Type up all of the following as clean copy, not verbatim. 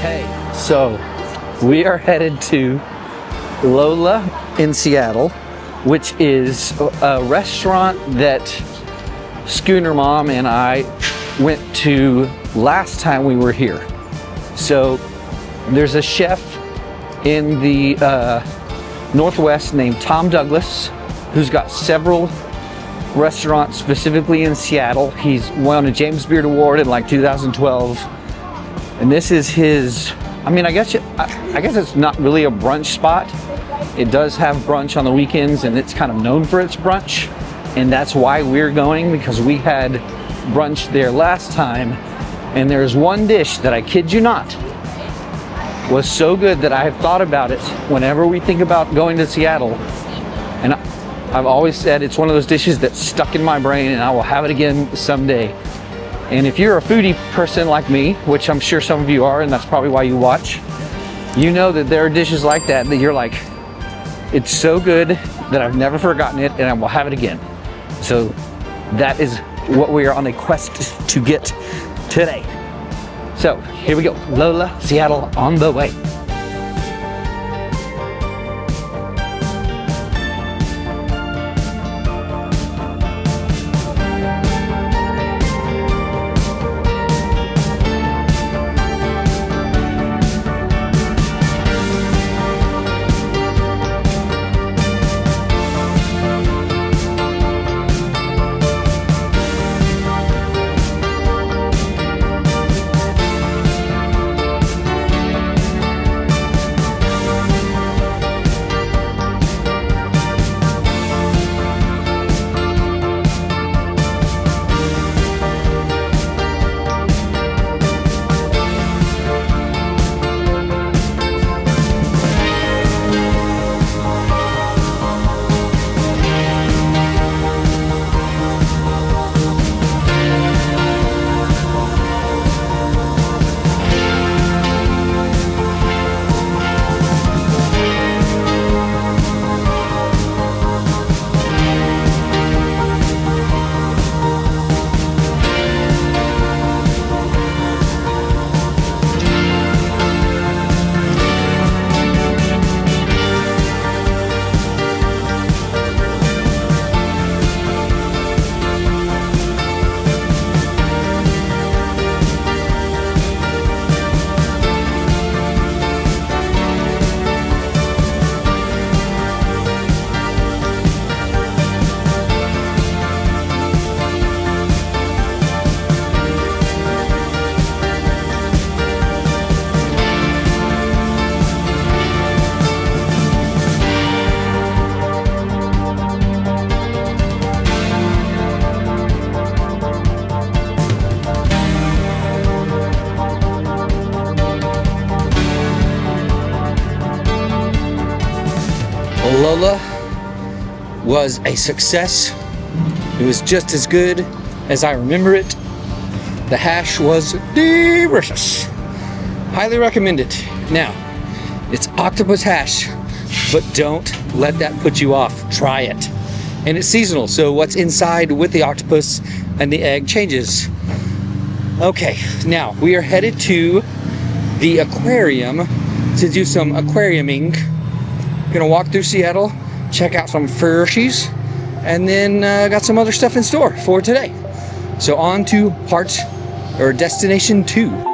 Hey, so we are headed to Lola in Seattle, which is a restaurant that Schooner Mom and I went to last time we were here. So there's a chef in the Northwest named Tom Douglas, who's got several restaurants specifically in Seattle. He's won a James Beard Award in like 2012. And this is his, I guess it's not really a brunch spot. It does have brunch on the weekends and it's kind of known for its brunch. And that's why we're going, because we had brunch there last time. And there's one dish that, I kid you not, was so good that I have thought about it whenever we think about going to Seattle. And I've always said it's one of those dishes that's stuck in my brain and I will have it again someday. And if you're a foodie person like me, which I'm sure some of you are, and that's probably why you watch, you know that there are dishes like that that you're like, it's so good that I've never forgotten it and I will have it again. So that is what we are on a quest to get today. So here we go, Lola, Seattle on the way. Lola was a success. It was just as good as I remember it. The hash was delicious. Highly recommend it. Now, it's octopus hash, but don't let that put you off. Try it. And it's seasonal, so what's inside with the octopus and the egg changes. Okay, now we are headed to the aquarium to do some aquariuming. Gonna walk through Seattle, check out some fishies, and then got some other stuff in store for today. So on to destination 2.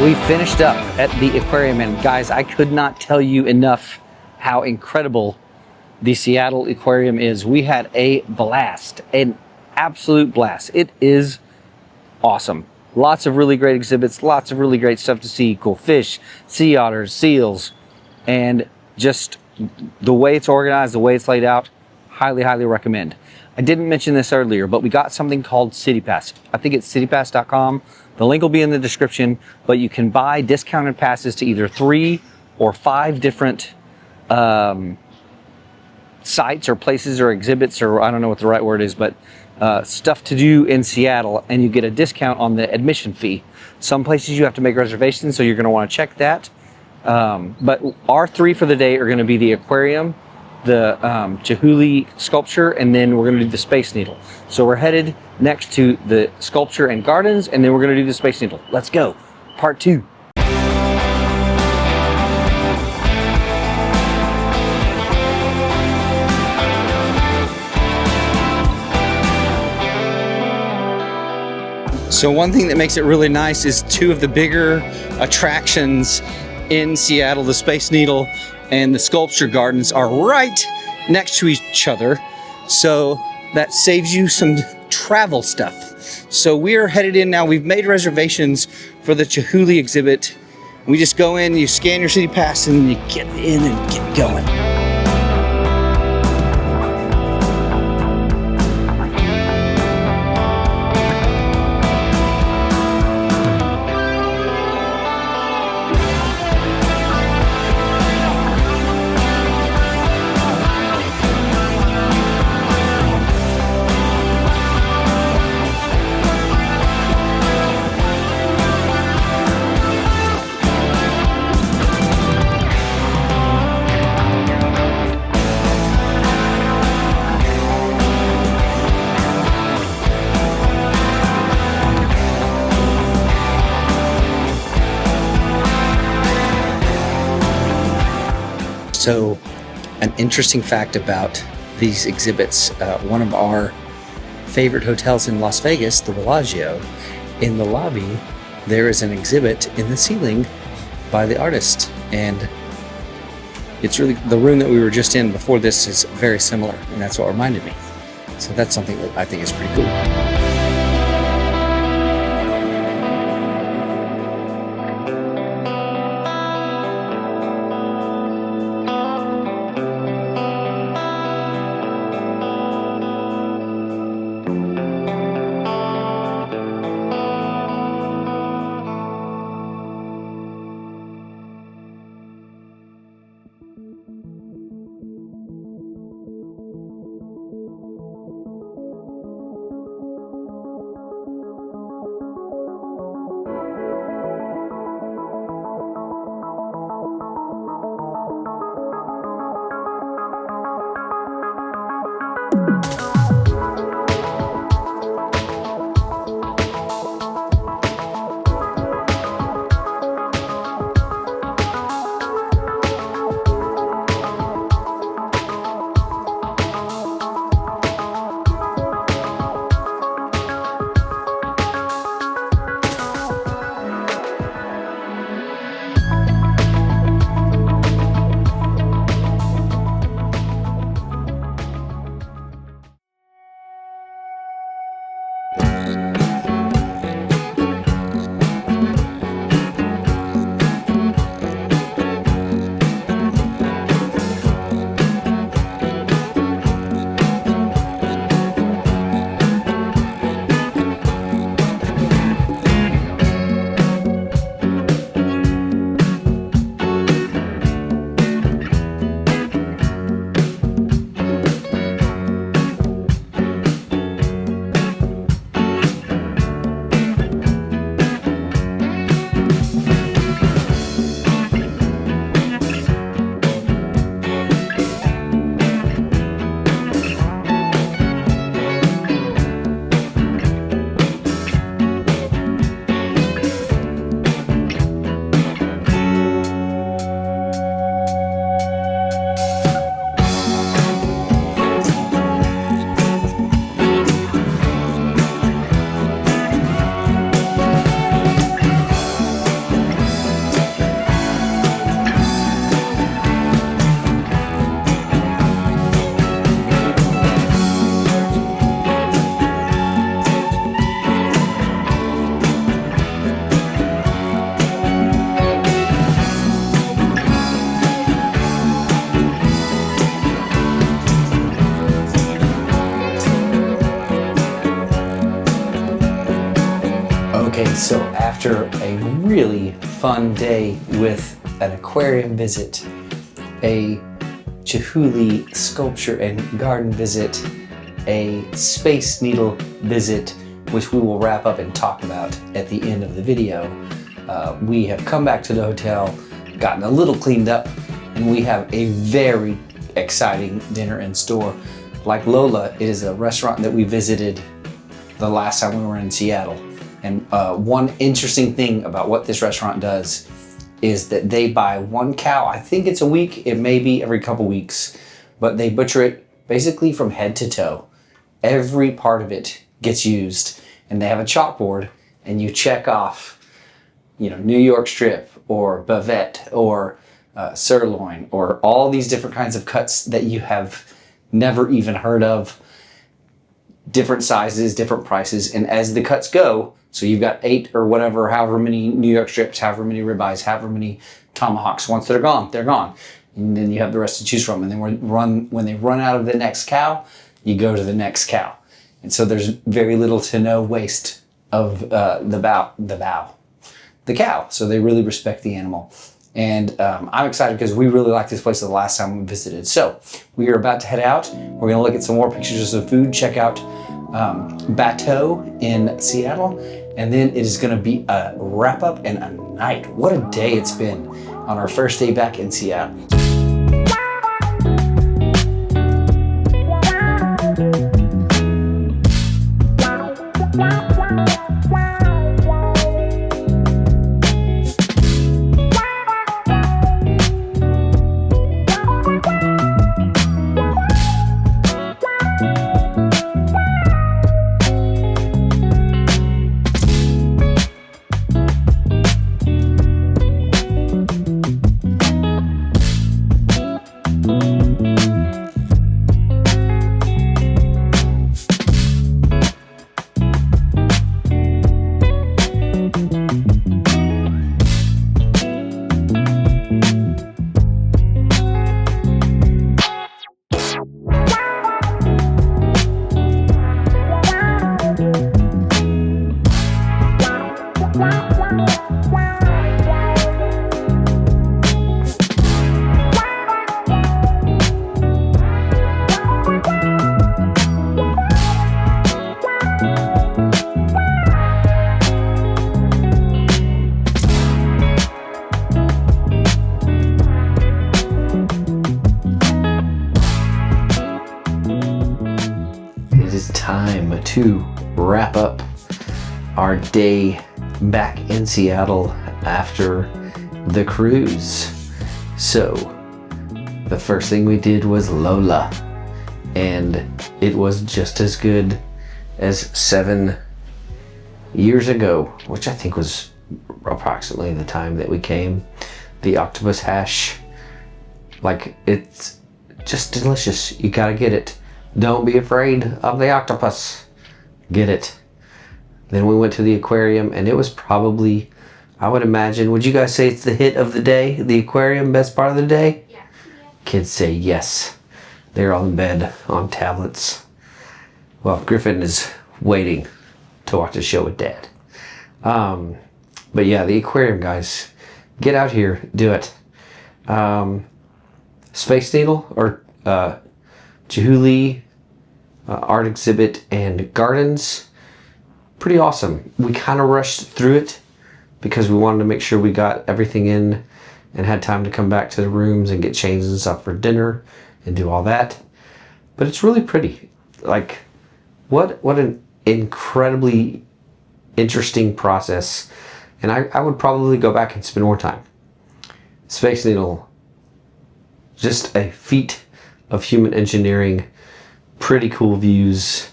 We finished up at the aquarium, and guys, I could not tell you enough how incredible the Seattle Aquarium is. We had a blast, an absolute blast. It is awesome. Lots of really great exhibits, lots of really great stuff to see, cool fish, sea otters, seals, and just the way it's organized, the way it's laid out, highly, highly recommend. I didn't mention this earlier, but we got something called City Pass. I think it's citypass.com. The link will be in the description, but you can buy discounted passes to either 3 or 5 different sites or places or exhibits, or I don't know what the right word is, but stuff to do in Seattle, and you get a discount on the admission fee. Some places you have to make reservations, so you're going to want to check that. But our 3 for the day are going to be the aquarium, the Chihuly sculpture, and then we're going to do the Space Needle. So we're headed next to the sculpture and gardens, and then we're going to do the Space Needle. Let's go. Part 2. So one thing that makes it really nice is 2 of the bigger attractions in Seattle, the Space Needle and the Sculpture Gardens, are right next to each other. So that saves you some travel stuff. So we're headed in now. We've made reservations for the Chihuly exhibit. We just go in, you scan your city pass, and you get in and get going. So, an interesting fact about these exhibits, one of our favorite hotels in Las Vegas, the Bellagio, in the lobby, there is an exhibit in the ceiling by the artist. And it's really, the room that we were just in before this is very similar, and that's what reminded me. So that's something that I think is pretty cool. Okay, so after a really fun day with an aquarium visit, a Chihuly sculpture and garden visit, a Space Needle visit, which we will wrap up and talk about at the end of the video, we have come back to the hotel, gotten a little cleaned up, and we have a very exciting dinner in store. Like Lola, it is a restaurant that we visited the last time we were in Seattle. And one interesting thing about what this restaurant does is that they buy one cow. I think it's a week, it may be every couple weeks, but they butcher it basically from head to toe. Every part of it gets used, and they have a chalkboard, and you check off, New York strip or bavette or sirloin or all these different kinds of cuts that you have never even heard of. Different sizes, different prices, and as the cuts go, so you've got 8 or whatever, however many New York strips, however many ribeyes, however many tomahawks. Once they're gone, they're gone. And then you have the rest to choose from. And then when they run out of the next cow, you go to the next cow. And so there's very little to no waste of the cow. So they really respect the animal. And I'm excited because we really liked this place the last time we visited. So we are about to head out. We're going to look at some more pictures of some food, check out Bateau in Seattle, and then it is going to be a wrap up and a night. What a day it's been on our first day back in Seattle. Time to wrap up our day back in Seattle after the cruise. So the first thing we did was Lola, and it was just as good as 7 years ago, which I think was approximately the time that we came. The octopus hash, it's just delicious. You gotta get it. Don't be afraid of the octopus. Get it. Then we went to the aquarium, and it was probably, I would imagine, would you guys say it's the hit of the day? The aquarium, best part of the day? Yeah. Kids say yes. They're all in bed on tablets. Well, Griffin is waiting to watch a show with Dad. But yeah, the aquarium, guys. Get out here. Do it. Space Needle or Chihuly art exhibit and gardens, pretty awesome. We kind of rushed through it because we wanted to make sure we got everything in and had time to come back to the rooms and get changed and stuff for dinner and do all that. But it's really pretty. What an incredibly interesting process, and I would probably go back and spend more time. Space Needle, just a feat of human engineering. Pretty cool views.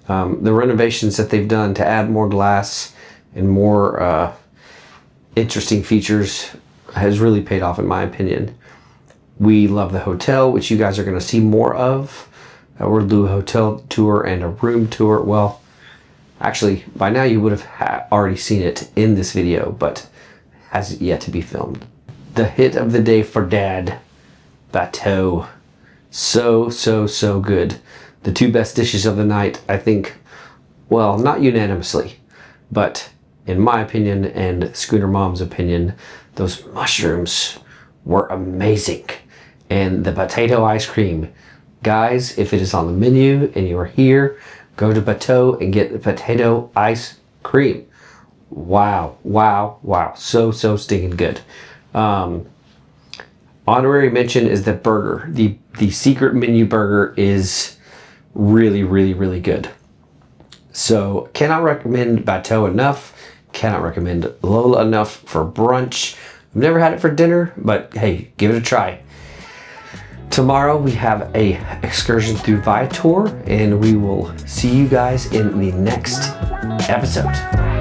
The renovations that they've done to add more glass and more interesting features has really paid off, in my opinion. We love the hotel, which you guys are going to see more of. We'll do a hotel tour and a room tour. Well, actually, by now you would have already seen it in this video, but has yet to be filmed. The hit of the day for Dad, Bateau. So good. The 2 best dishes of the night, I think, well, not unanimously, but in my opinion and Schooner Mom's opinion, those mushrooms were amazing. And the potato ice cream, guys, if it is on the menu and you are here, go to Bateau and get the potato ice cream. Wow, wow, wow. So stinking good. Honorary mention is the burger. The secret menu burger is really good. So cannot recommend Bateau enough. Cannot recommend Lola enough for brunch. I've never had it for dinner, but hey, give it a try. Tomorrow we have a excursion through Viator, and we will see you guys in the next episode.